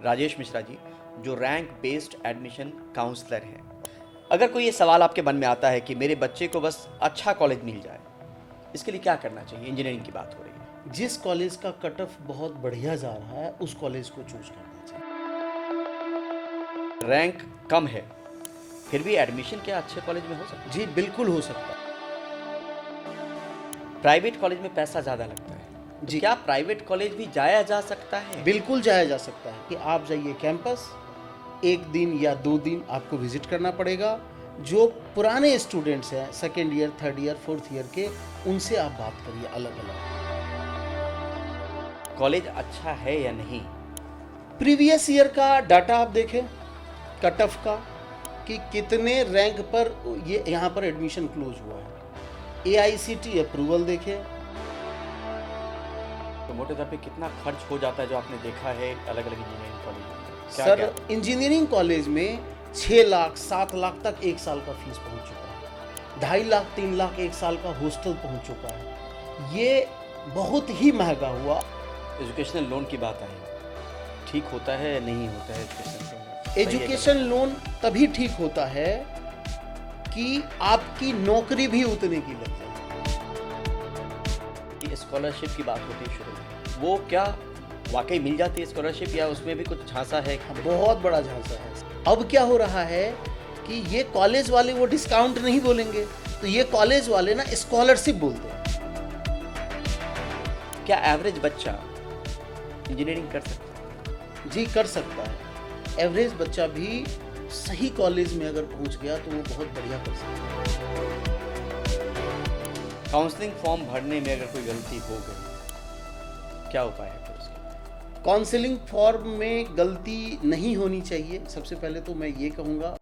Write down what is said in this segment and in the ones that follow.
राजेश मिश्रा जी, जो rank based admission counsellor हैं। अगर कोई ये सवाल आपके मन में आता है कि मेरे बच्चे को बस अच्छा कॉलेज मिल जाए, इसके लिए क्या करना चाहिए? इंजीनियरिंग की बात हो रही है। जिस कॉलेज का कट ऑफ बहुत बढ़िया जा रहा है उस कॉलेज को चूज करना चाहिए। रैंक कम है, फिर भी एडमिशन क्या अच्छे कॉलेज में हो सकता है? जी बिल्कुल हो सकता है। प्राइवेट कॉलेज में पैसा ज़्यादा लगता है, तो जी। क्या प्राइवेट कॉलेज भी जाया जा सकता है? बिल्कुल जाया जा सकता है कि आप जाइए कैंपस, एक दिन या 2 दिन आपको विजिट करना पड़ेगा। जो पुराने स्टूडेंट्स हैं second year, third year, fourth year के, उनसे आप बात करिए अलग अलग। कॉलेज अच्छा है या नहीं? प्रीवियस ईयर का डाटा आप देखें कट ऑफ का, कि कितने रैंक पर ये यहाँ पर एडमिशन क्लोज हुआ है। AICT अप्रूवल देखें। तो मोटे तौर पे कितना खर्च हो जाता है जो आपने देखा है अलग अलग इंजीनियरिंग कॉलेज में? सर इंजीनियरिंग कॉलेज में 6 लाख 7 लाख तक एक साल का फीस पहुंच चुका है। 2.5 लाख 3 लाख एक साल का हॉस्टल पहुंच चुका है। ये बहुत ही महंगा हुआ। एजुकेशनल लोन की बात आई, ठीक होता है या नहीं होता है एजुकेशन लोन? एजुकेशन लोन तभी ठीक होता है कि आपकी नौकरी भी उतने की लग जाए। स्कॉलरशिप की बात होती है शुरू में, वो क्या वाकई मिल जाती है स्कॉलरशिप, या उसमें भी कुछ झांसा है? बहुत बड़ा झांसा है। अब क्या हो रहा है कि ये कॉलेज वाले वो डिस्काउंट नहीं बोलेंगे, तो ये कॉलेज वाले ना स्कॉलरशिप बोलते हैं। क्या एवरेज बच्चा इंजीनियरिंग कर सकता है? जी कर सकता है। एवरेज बच्चा भी सही कॉलेज में अगर पहुंच गया तो वो बहुत बढ़िया कर सकता है। काउंसलिंग फॉर्म भरने में अगर कोई गलती हो गई, क्या उपाय है फिर उसका? काउंसलिंग फॉर्म में गलती नहीं होनी चाहिए। सबसे पहले तो मैं ये कहूँगा।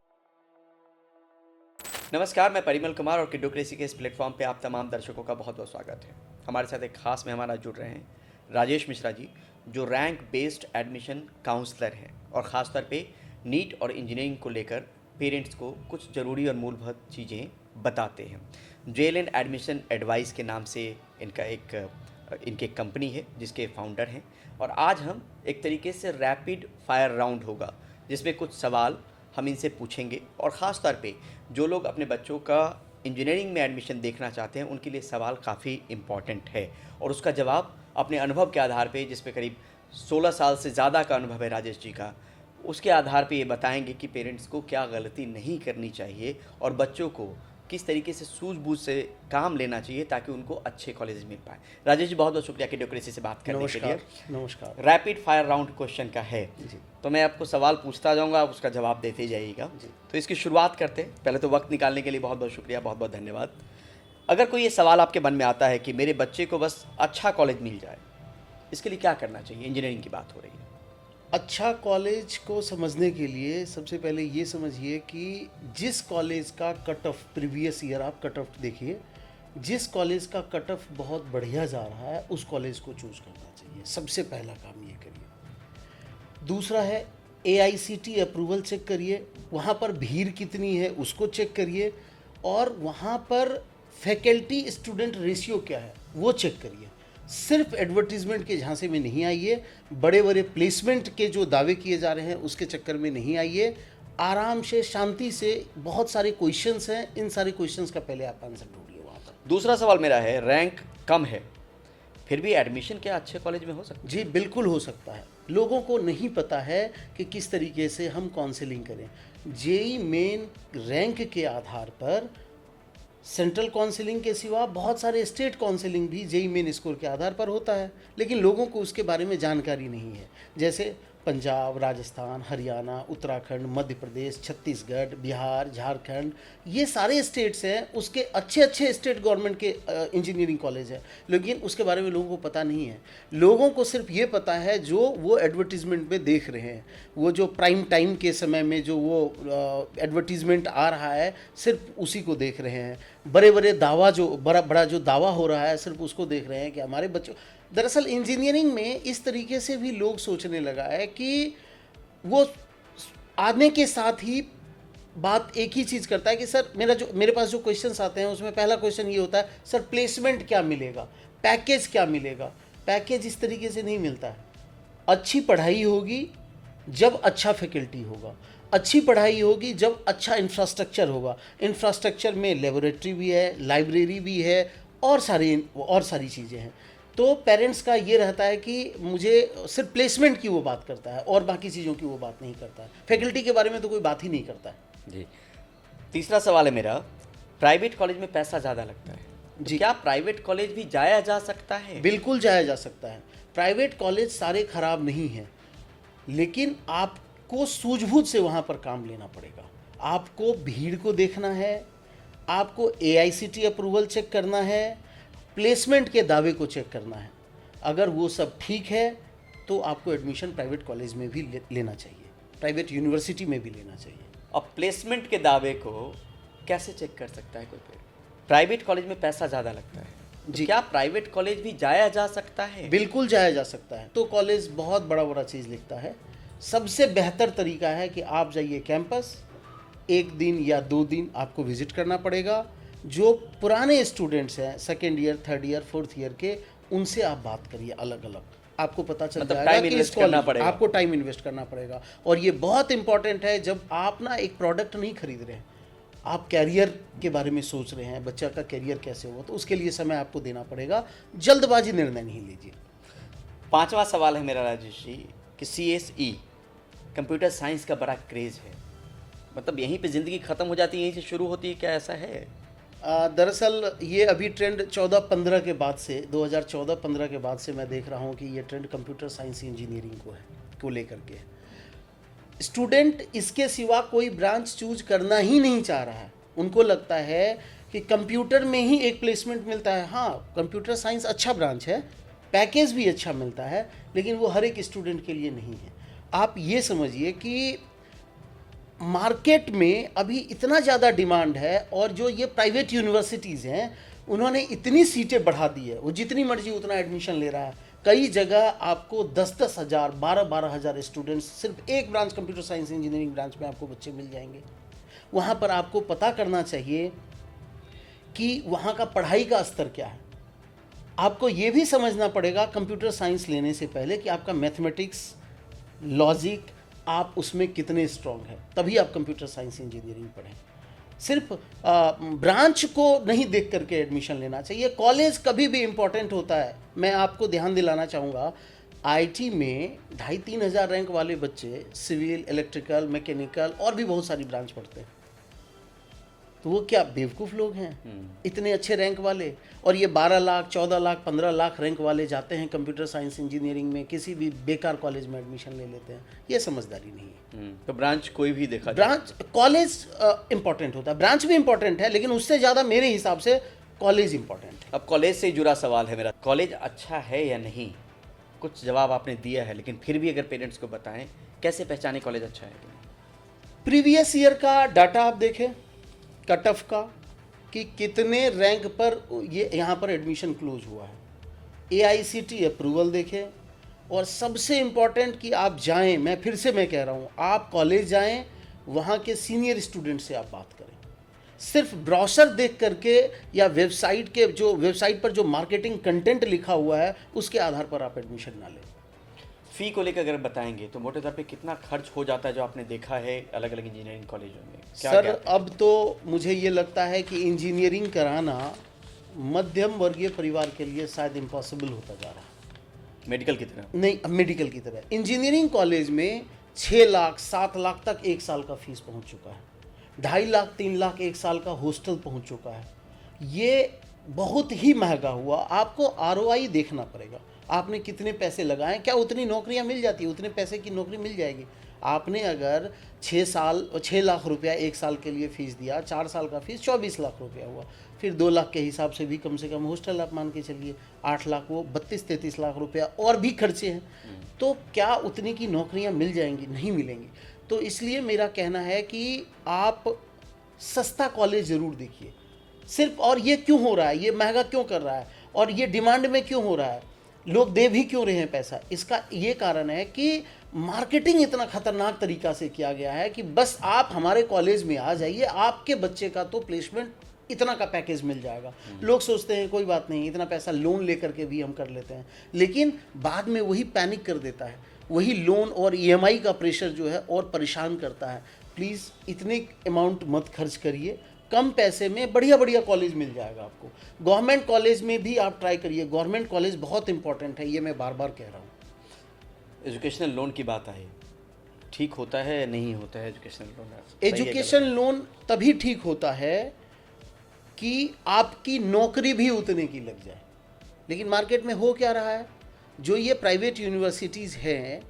नमस्कार, मैं परिमल कुमार और किडोक्रेसी के इस प्लेटफॉर्म पे आप तमाम दर्शकों का बहुत बहुत स्वागत है। हमारे साथ एक खास मेहमान आज जुड़ रहे हैं, राजेश मिश्रा जी, जो रैंक बेस्ड एडमिशन काउंसलर हैं और ख़ासतौर पे नीट और इंजीनियरिंग को लेकर पेरेंट्स को कुछ ज़रूरी और मूलभूत चीज़ें बताते हैं। JLN एडमिशन एडवाइस के नाम से इनकी एक कंपनी है जिसके फाउंडर हैं, और आज हम एक तरीके से रैपिड फायर राउंड होगा जिसमें कुछ सवाल हम इनसे पूछेंगे, और ख़ास तौर पे जो लोग अपने बच्चों का इंजीनियरिंग में एडमिशन देखना चाहते हैं उनके लिए सवाल काफ़ी इम्पॉर्टेंट है, और उसका जवाब अपने अनुभव के आधार पे, जिस पे करीब 16 साल से ज़्यादा का अनुभव है राजेश जी का, उसके आधार पे ये बताएंगे कि पेरेंट्स को क्या गलती नहीं करनी चाहिए और बच्चों को किस तरीके से सूझबूझ से काम लेना चाहिए ताकि उनको अच्छे कॉलेज मिल पाए। राजेश जी, बहुत बहुत शुक्रिया किडोक्रेसी से बात करने के लिए। नमस्कार। रैपिड फायर राउंड क्वेश्चन का है जी। तो मैं आपको सवाल पूछता जाऊंगा, आप उसका जवाब देते जाइएगा। तो इसकी शुरुआत करते हैं। पहले तो वक्त निकालने के लिए बहुत बहुत शुक्रिया, बहुत बहुत धन्यवाद। अगर कोई ये सवाल आपके मन में आता है कि मेरे बच्चे को बस अच्छा कॉलेज मिल जाए, इसके लिए क्या करना चाहिए? इंजीनियरिंग की बात हो रही है। अच्छा कॉलेज को समझने के लिए सबसे पहले ये समझिए कि जिस कॉलेज का कट ऑफ, प्रीवियस ईयर आप कट ऑफ देखिए, जिस कॉलेज का कट ऑफ बहुत बढ़िया जा रहा है उस कॉलेज को चूज करना चाहिए। सबसे पहला काम ये करिए। दूसरा है AICT अप्रूवल चेक करिए, वहाँ पर भीड़ कितनी है उसको चेक करिए, और वहाँ पर फैकल्टी स्टूडेंट रेशियो क्या है वो चेक करिए। सिर्फ एडवर्टीजमेंट के झांसे में नहीं आइए, बड़े बड़े प्लेसमेंट के जो दावे किए जा रहे हैं उसके चक्कर में नहीं आइए। आराम से, शांति से, बहुत सारे क्वेश्चंस हैं, इन सारे क्वेश्चंस का पहले आप आंसर ढूंढिए वहाँ पर। दूसरा सवाल मेरा है, रैंक कम है, फिर भी एडमिशन क्या अच्छे कॉलेज में हो सकता है? जी बिल्कुल हो सकता है। लोगों को नहीं पता है कि किस तरीके से हम काउंसलिंग करें। JEE मेन रैंक के आधार पर सेंट्रल काउंसलिंग के सिवा बहुत सारे स्टेट काउंसलिंग भी JEE मेन स्कोर के आधार पर होता है, लेकिन लोगों को उसके बारे में जानकारी नहीं है। जैसे पंजाब, राजस्थान, हरियाणा, उत्तराखंड, मध्य प्रदेश, छत्तीसगढ़, बिहार, झारखंड, ये सारे स्टेट्स हैं, उसके अच्छे अच्छे स्टेट गवर्नमेंट के इंजीनियरिंग कॉलेज है, लेकिन उसके बारे में लोगों को पता नहीं है। लोगों को सिर्फ ये पता है जो वो एडवर्टीजमेंट में देख रहे हैं, वो जो प्राइम टाइम के समय में जो वो एडवर्टीजमेंट आ रहा है सिर्फ उसी को देख रहे हैं। बड़े बड़े दावा, जो बड़ा बड़ा जो दावा हो रहा है सिर्फ उसको देख रहे हैं कि हमारे बच्चों। दरअसल इंजीनियरिंग में इस तरीके से भी लोग सोचने लगा है कि वो आने के साथ ही बात एक ही चीज़ करता है कि सर मेरे पास जो क्वेश्चंस आते हैं उसमें पहला क्वेश्चन ये होता है, सर प्लेसमेंट क्या मिलेगा, पैकेज क्या मिलेगा। पैकेज इस तरीके से नहीं मिलता है। अच्छी पढ़ाई होगी, जब अच्छा फैकल्टी होगा, अच्छी पढ़ाई होगी जब अच्छा इंफ्रास्ट्रक्चर होगा। इंफ्रास्ट्रक्चर में लेबोरेटरी भी है, लाइब्रेरी भी है, और सारी चीज़ें हैं। तो पेरेंट्स का ये रहता है कि मुझे सिर्फ प्लेसमेंट की वो बात करता है और बाकी चीज़ों की वो बात नहीं करता है, फैकल्टी के बारे में तो कोई बात ही नहीं करता है। जी। तीसरा सवाल है मेरा, प्राइवेट कॉलेज में पैसा ज़्यादा लगता है, तो जी। क्या प्राइवेट कॉलेज भी जाया जा सकता है? बिल्कुल जाया जा सकता है। प्राइवेट कॉलेज सारे खराब नहीं हैं, लेकिन आपको सूझबूझ से वहाँ पर काम लेना पड़ेगा। आपको भीड़ को देखना है, आपको AICTE अप्रूवल चेक करना है, प्लेसमेंट के दावे को चेक करना है। अगर वो सब ठीक है तो आपको एडमिशन प्राइवेट कॉलेज में भी लेना चाहिए, प्राइवेट यूनिवर्सिटी में भी लेना चाहिए। अब प्लेसमेंट के दावे को कैसे चेक कर सकता है कोई प्राइवेट कॉलेज में पैसा ज़्यादा लगता है, तो जी। क्या प्राइवेट कॉलेज भी जाया जा सकता है? बिल्कुल जाया जा सकता है। तो कॉलेज बहुत बड़ा बड़ा चीज़ लिखता है। सबसे बेहतर तरीका है कि आप जाइए कैंपस, 1 दिन या 2 दिन आपको विजिट करना पड़ेगा। जो पुराने स्टूडेंट्स हैं, second year, third year, fourth year के, उनसे आप बात करिए अलग अलग। आपको पता चल मतलब जाएगा टाइम कि इस इन्वेस्ट करना कॉलेज पड़ेगा। आपको टाइम इन्वेस्ट करना पड़ेगा। और ये बहुत इंपॉर्टेंट है, जब आप ना एक प्रोडक्ट नहीं खरीद रहे हैं, आप कैरियर के बारे में सोच रहे हैं, बच्चा का कैरियर कैसे होगा, तो उसके लिए समय आपको देना पड़ेगा। जल्दबाजी निर्णय नहीं लीजिए। पांचवा सवाल है मेरा राजेश जी कि CSE कंप्यूटर साइंस का बड़ा क्रेज़ है, मतलब यहीं पे ज़िंदगी ख़त्म हो जाती है, यहीं से शुरू होती है, क्या ऐसा है? दरअसल ये अभी ट्रेंड 14-15 के बाद से, 2014-15 के बाद से मैं देख रहा हूँ कि ये ट्रेंड कंप्यूटर साइंस इंजीनियरिंग को लेकर के है। स्टूडेंट इसके सिवा कोई ब्रांच चूज करना ही नहीं चाह रहा है। उनको लगता है कि कंप्यूटर में ही एक प्लेसमेंट मिलता है। हाँ, कंप्यूटर साइंस अच्छा ब्रांच है, पैकेज भी अच्छा मिलता है, लेकिन वो हर एक स्टूडेंट के लिए नहीं है। आप ये समझिए कि मार्केट में अभी इतना ज़्यादा डिमांड है, और जो ये प्राइवेट यूनिवर्सिटीज़ हैं उन्होंने इतनी सीटें बढ़ा दी है, वो जितनी मर्जी उतना एडमिशन ले रहा है। कई जगह आपको 10-10 हज़ार, 12-12 हज़ार स्टूडेंट्स सिर्फ एक branch, computer science engineering branch में आपको बच्चे मिल जाएंगे। वहाँ पर आपको पता करना चाहिए कि वहाँ का पढ़ाई का स्तर क्या है। आपको ये भी समझना पड़ेगा कंप्यूटर साइंस लेने से पहले कि आपका मैथमेटिक्स, लॉजिक, आप उसमें कितने स्ट्रॉन्ग हैं, तभी आप कंप्यूटर साइंस इंजीनियरिंग पढ़ें। सिर्फ ब्रांच को नहीं देख करके एडमिशन लेना चाहिए। कॉलेज कभी भी इम्पोर्टेंट होता है। मैं आपको ध्यान दिलाना चाहूँगा, IIT में 2,500-3 हज़ार रैंक वाले बच्चे सिविल, इलेक्ट्रिकल, मैकेनिकल और भी बहुत सारी ब्रांच पढ़ते हैं। तो वो क्या बेवकूफ़ लोग हैं इतने अच्छे रैंक वाले? और ये 12 लाख, 14 लाख, 15 लाख रैंक वाले जाते हैं कंप्यूटर साइंस इंजीनियरिंग में, किसी भी बेकार कॉलेज में एडमिशन ले लेते हैं। ये समझदारी नहीं है। तो ब्रांच कोई भी देखा जाए, ब्रांच, कॉलेज इंपॉर्टेंट होता है, ब्रांच भी इंपॉर्टेंट है, लेकिन उससे ज़्यादा मेरे हिसाब से कॉलेज इंपॉर्टेंट है। अब कॉलेज से जुड़ा सवाल है मेरा, कॉलेज अच्छा है या नहीं? कुछ जवाब आपने दिया है, लेकिन फिर भी अगर पेरेंट्स को बताएं, कैसे पहचाने कॉलेज अच्छा है कि नहीं? प्रीवियस ईयर का डाटा आप देखें, कट ऑफ का, कि कितने रैंक पर ये यहाँ पर एडमिशन क्लोज हुआ है। AICTE अप्रूवल देखें, और सबसे इम्पॉर्टेंट कि आप जाएं, मैं फिर से मैं कह रहा हूँ, आप कॉलेज जाएं, वहाँ के सीनियर स्टूडेंट से आप बात करें। सिर्फ ब्रोशर देख करके या वेबसाइट पर जो मार्केटिंग कंटेंट लिखा हुआ है उसके आधार पर आप एडमिशन ना लें। फ़ी को लेकर अगर बताएंगे तो मोटे तौर पे कितना खर्च हो जाता है जो आपने देखा है अलग अलग इंजीनियरिंग कॉलेजों में? सर, अब तो मुझे ये लगता है कि इंजीनियरिंग कराना मध्यम वर्गीय परिवार के लिए शायद इम्पॉसिबल होता जा रहा है। मेडिकल की तरह नहीं, मेडिकल की तरह इंजीनियरिंग कॉलेज में 6 लाख 7 लाख तक एक साल का फीस पहुंच चुका है। 2.5 लाख 3 लाख एक साल का हॉस्टल पहुंच चुका है। ये बहुत ही महंगा हुआ। आपको ROI देखना पड़ेगा, आपने कितने पैसे लगाए, क्या उतनी नौकरियां मिल जाती है, उतने पैसे की नौकरी मिल जाएगी। आपने अगर 6 लाख रुपया एक साल के लिए फ़ीस दिया, 4 साल का फीस 24 लाख रुपया हुआ, फिर 2 लाख के हिसाब से भी कम से कम हॉस्टल आप मान के चलिए 8 लाख, वो 32-33 लाख रुपया और भी खर्चे हैं। तो क्या उतनी की नौकरियां मिल जाएंगी? नहीं मिलेंगी। तो इसलिए मेरा कहना है कि आप सस्ता कॉलेज ज़रूर देखिए सिर्फ। और ये क्यों हो रहा है, ये महंगा क्यों कर रहा है, और ये डिमांड में क्यों हो रहा है, लोग दे भी क्यों रहे हैं पैसा? इसका ये कारण है कि मार्केटिंग इतना खतरनाक तरीका से किया गया है कि बस आप हमारे कॉलेज में आ जाइए, आपके बच्चे का तो प्लेसमेंट इतना का पैकेज मिल जाएगा। लोग सोचते हैं कोई बात नहीं, इतना पैसा लोन लेकर के भी हम कर लेते हैं, लेकिन बाद में वही पैनिक कर देता है, वही लोन और ईएमआई का प्रेशर जो है और परेशान करता है। प्लीज़ इतने अमाउंट मत खर्च करिए, कम पैसे में बढ़िया बढ़िया कॉलेज मिल जाएगा आपको। गवर्नमेंट कॉलेज में भी आप ट्राई करिए, गवर्नमेंट कॉलेज बहुत इंपॉर्टेंट है, ये मैं बार बार कह रहा हूँ। एजुकेशनल लोन की बात आई, ठीक होता है या नहीं होता है एजुकेशनल लोन? सही है एजुकेशन लोन तभी ठीक होता है कि आपकी नौकरी भी उतने की लग जाए। लेकिन मार्केट में हो क्या रहा है, जो ये प्राइवेट यूनिवर्सिटीज़ हैं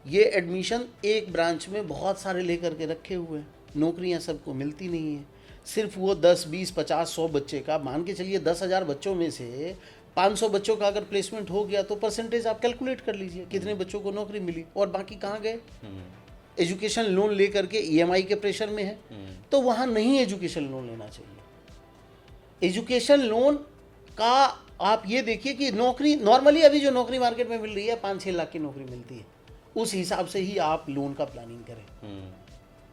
ये एडमिशन एक ब्रांच में बहुत सारे लेकर के रखे हुए हैं, नौकरियां सबको मिलती नहीं है। सिर्फ वो 10, 20, 50, 100 बच्चे का, मान के चलिए 10,000 बच्चों में से 500 बच्चों का अगर प्लेसमेंट हो गया तो परसेंटेज आप कैलकुलेट कर लीजिए कितने बच्चों को नौकरी मिली और बाकी कहाँ गए। एजुकेशन लोन लेकर के ईएमआई के प्रेशर में है, तो वहाँ नहीं एजुकेशन लोन लेना चाहिए। एजुकेशन लोन का आप ये देखिए कि नौकरी नॉर्मली अभी जो नौकरी मार्केट में मिल रही है 5-6 लाख की नौकरी मिलती है, उस हिसाब से ही आप लोन का प्लानिंग करें।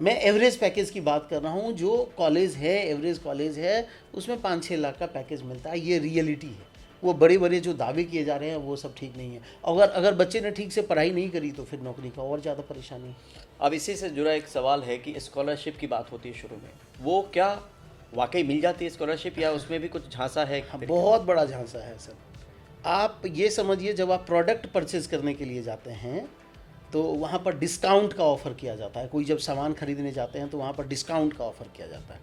मैं एवरेज पैकेज की बात कर रहा हूँ, जो कॉलेज है एवरेज कॉलेज है उसमें 5-6 लाख का पैकेज मिलता है, ये रियलिटी है। वो बड़े बड़े जो दावे किए जा रहे हैं वो सब ठीक नहीं है। अगर बच्चे ने ठीक से पढ़ाई नहीं करी तो फिर नौकरी का और ज़्यादा परेशानी। अब इसी से जुड़ा एक सवाल है कि स्कॉलरशिप की बात होती है शुरू में, वो क्या वाकई मिल जाती है स्कॉलरशिप या उसमें भी कुछ झांसा है? बहुत बड़ा झांसा है सर। आप ये समझिए, जब आप प्रोडक्ट परचेज करने के लिए जाते हैं तो वहाँ पर डिस्काउंट का ऑफ़र किया जाता है। कोई जब सामान खरीदने जाते हैं तो वहाँ पर डिस्काउंट का ऑफ़र किया जाता है।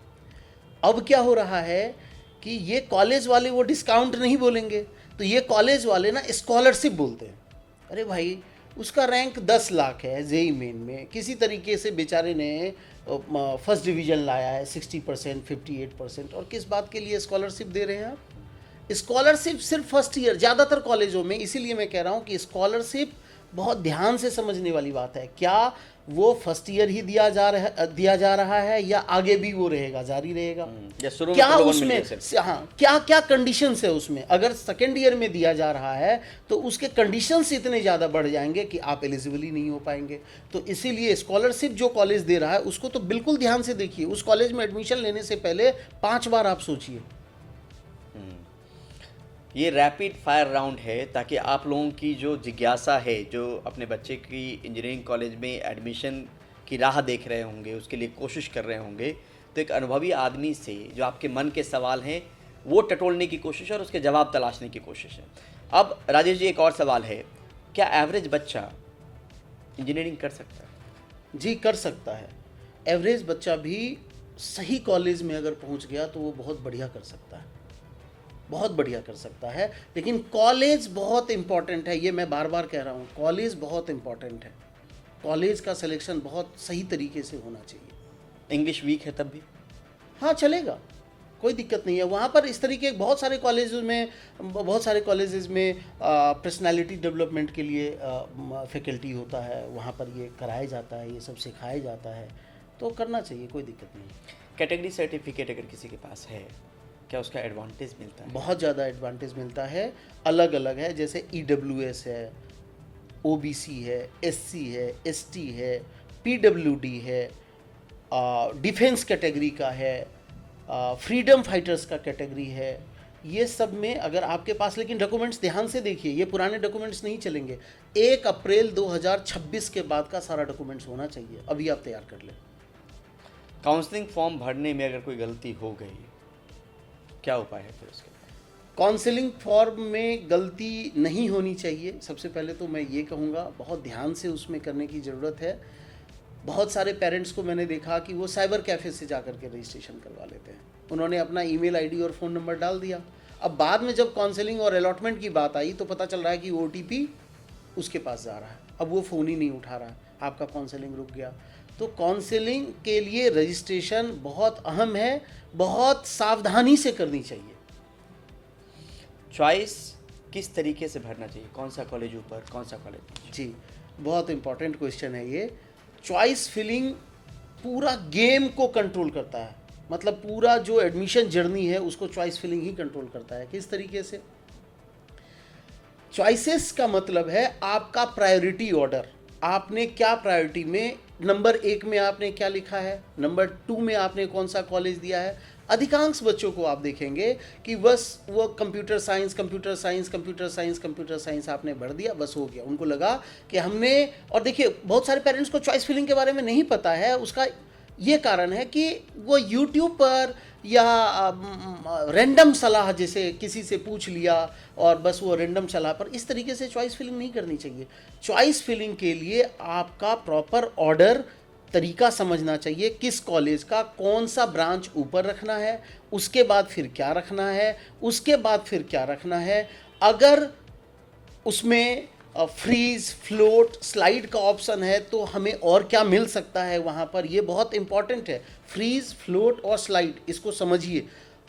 अब क्या हो रहा है कि ये कॉलेज वाले वो डिस्काउंट नहीं बोलेंगे, तो ये कॉलेज वाले ना स्कॉलरशिप बोलते हैं। अरे भाई, उसका रैंक 10 लाख है जेई मेन में, किसी तरीके से बेचारे ने फर्स्ट डिवीज़न लाया है 60%, 58%, और किस बात के लिए स्कॉलरशिप दे रहे हैं आप? स्कॉलरशिप सिर्फ फर्स्ट ईयर, ज़्यादातर कॉलेजों में। इसीलिए मैं कह रहा हूँ कि स्कॉलरशिप बहुत ध्यान से समझने वाली बात है। क्या वो फर्स्ट ईयर ही दिया जा रहा है या आगे भी वो रहेगा, जारी रहेगा? क्या उसमें क्या क्या कंडीशंस है उसमें? अगर सेकेंड ईयर में दिया जा रहा है तो उसके कंडीशंस इतने ज़्यादा बढ़ जाएंगे कि आप एलिजिबल ही नहीं हो पाएंगे। तो इसीलिए स्कॉलरशिप जो कॉलेज दे रहा है उसको तो बिल्कुल ध्यान से देखिए। उस कॉलेज में एडमिशन लेने से पहले 5 बार आप सोचिए। ये रैपिड फायर राउंड है ताकि आप लोगों की जो जिज्ञासा है, जो अपने बच्चे की इंजीनियरिंग कॉलेज में एडमिशन की राह देख रहे होंगे, उसके लिए कोशिश कर रहे होंगे, तो एक अनुभवी आदमी से जो आपके मन के सवाल हैं वो टटोलने की कोशिश और उसके जवाब तलाशने की कोशिश है। अब राजेश जी, एक और सवाल है, क्या एवरेज बच्चा इंजीनियरिंग कर सकता है? जी, कर सकता है। एवरेज बच्चा भी सही कॉलेज में अगर पहुंच गया तो वो बहुत बढ़िया कर सकता है, बहुत बढ़िया कर सकता है। लेकिन कॉलेज बहुत इंपॉर्टेंट है, ये मैं बार बार कह रहा हूँ, कॉलेज बहुत इंपॉर्टेंट है। कॉलेज का सिलेक्शन बहुत सही तरीके से होना चाहिए। इंग्लिश वीक है तब भी? हाँ, चलेगा, कोई दिक्कत नहीं है। वहाँ पर इस तरीके बहुत सारे कॉलेजेस में पर्सनालिटी डेवलपमेंट के लिए फैकल्टी होता है, वहाँ पर ये कराया जाता है, ये सब सिखाया जाता है, तो करना चाहिए, कोई दिक्कत नहीं। कैटेगरी सर्टिफिकेट अगर किसी के पास है, क्या उसका एडवांटेज मिलता है? बहुत ज़्यादा एडवांटेज मिलता है, अलग अलग है। जैसे EWS है, OBC है, SC है, ST है, PWD है, डिफेंस कैटेगरी का है, फ्रीडम फाइटर्स का कैटेगरी है। ये सब में अगर आपके पास, लेकिन डॉक्यूमेंट्स ध्यान से देखिए, ये पुराने डॉक्यूमेंट्स नहीं चलेंगे। 1 अप्रैल 2026 के बाद का सारा डॉक्यूमेंट्स होना चाहिए, अभी आप तैयार कर लें। काउंसलिंग फॉर्म भरने में अगर कोई गलती हो गई, क्या उपाय है फिर उसके? काउंसलिंग फॉर्म में गलती नहीं होनी चाहिए। सबसे पहले तो मैं ये कहूँगा, बहुत ध्यान से उसमें करने की ज़रूरत है। बहुत सारे पेरेंट्स को मैंने देखा कि वो साइबर कैफ़े से जा कर के रजिस्ट्रेशन करवा लेते हैं। उन्होंने अपना ईमेल आईडी और फ़ोन नंबर डाल दिया। अब बाद में जब काउंसलिंग और अलॉटमेंट की बात आई तो पता चल रहा है कि OTP उसके पास जा रहा है, अब वो फ़ोन ही नहीं उठा रहा है, आपका काउंसलिंग रुक गया। तो काउंसलिंग के लिए रजिस्ट्रेशन बहुत अहम है, बहुत सावधानी से करनी चाहिए। चॉइस किस तरीके से भरना चाहिए, कौन सा कॉलेज ऊपर, कौन सा कॉलेज नीचे? जी, बहुत इंपॉर्टेंट क्वेश्चन है ये। चॉइस फिलिंग पूरा गेम को कंट्रोल करता है, मतलब पूरा जो एडमिशन जर्नी है उसको चॉइस फिलिंग ही कंट्रोल करता है। किस तरीके से? चॉइसेस का मतलब है आपका प्रायोरिटी ऑर्डर, आपने क्या प्रायोरिटी में नंबर 1 में आपने क्या लिखा है, नंबर 2 में आपने कौन सा कॉलेज दिया है। अधिकांश बच्चों को आप देखेंगे कि बस वो computer science computer science computer science computer science आपने भर दिया, बस हो गया। उनको लगा कि हमने, और देखिए बहुत सारे पेरेंट्स को चॉइस फिलिंग के बारे में नहीं पता है। उसका ये कारण है कि वो यूट्यूब पर या रैंडम सलाह जैसे किसी से पूछ लिया और बस वो रैंडम सलाह पर, इस तरीके से चॉइस फिलिंग नहीं करनी चाहिए। चॉइस फिलिंग के लिए आपका प्रॉपर ऑर्डर तरीका समझना चाहिए, किस कॉलेज का कौन सा ब्रांच ऊपर रखना है, उसके बाद फिर क्या रखना है, उसके बाद फिर क्या रखना है। अगर उसमें फ्रीज, फ्लोट, स्लाइड का ऑप्शन है तो हमें और क्या मिल सकता है वहाँ पर, ये बहुत इंपॉर्टेंट है। फ्रीज, फ्लोट और स्लाइड, इसको समझिए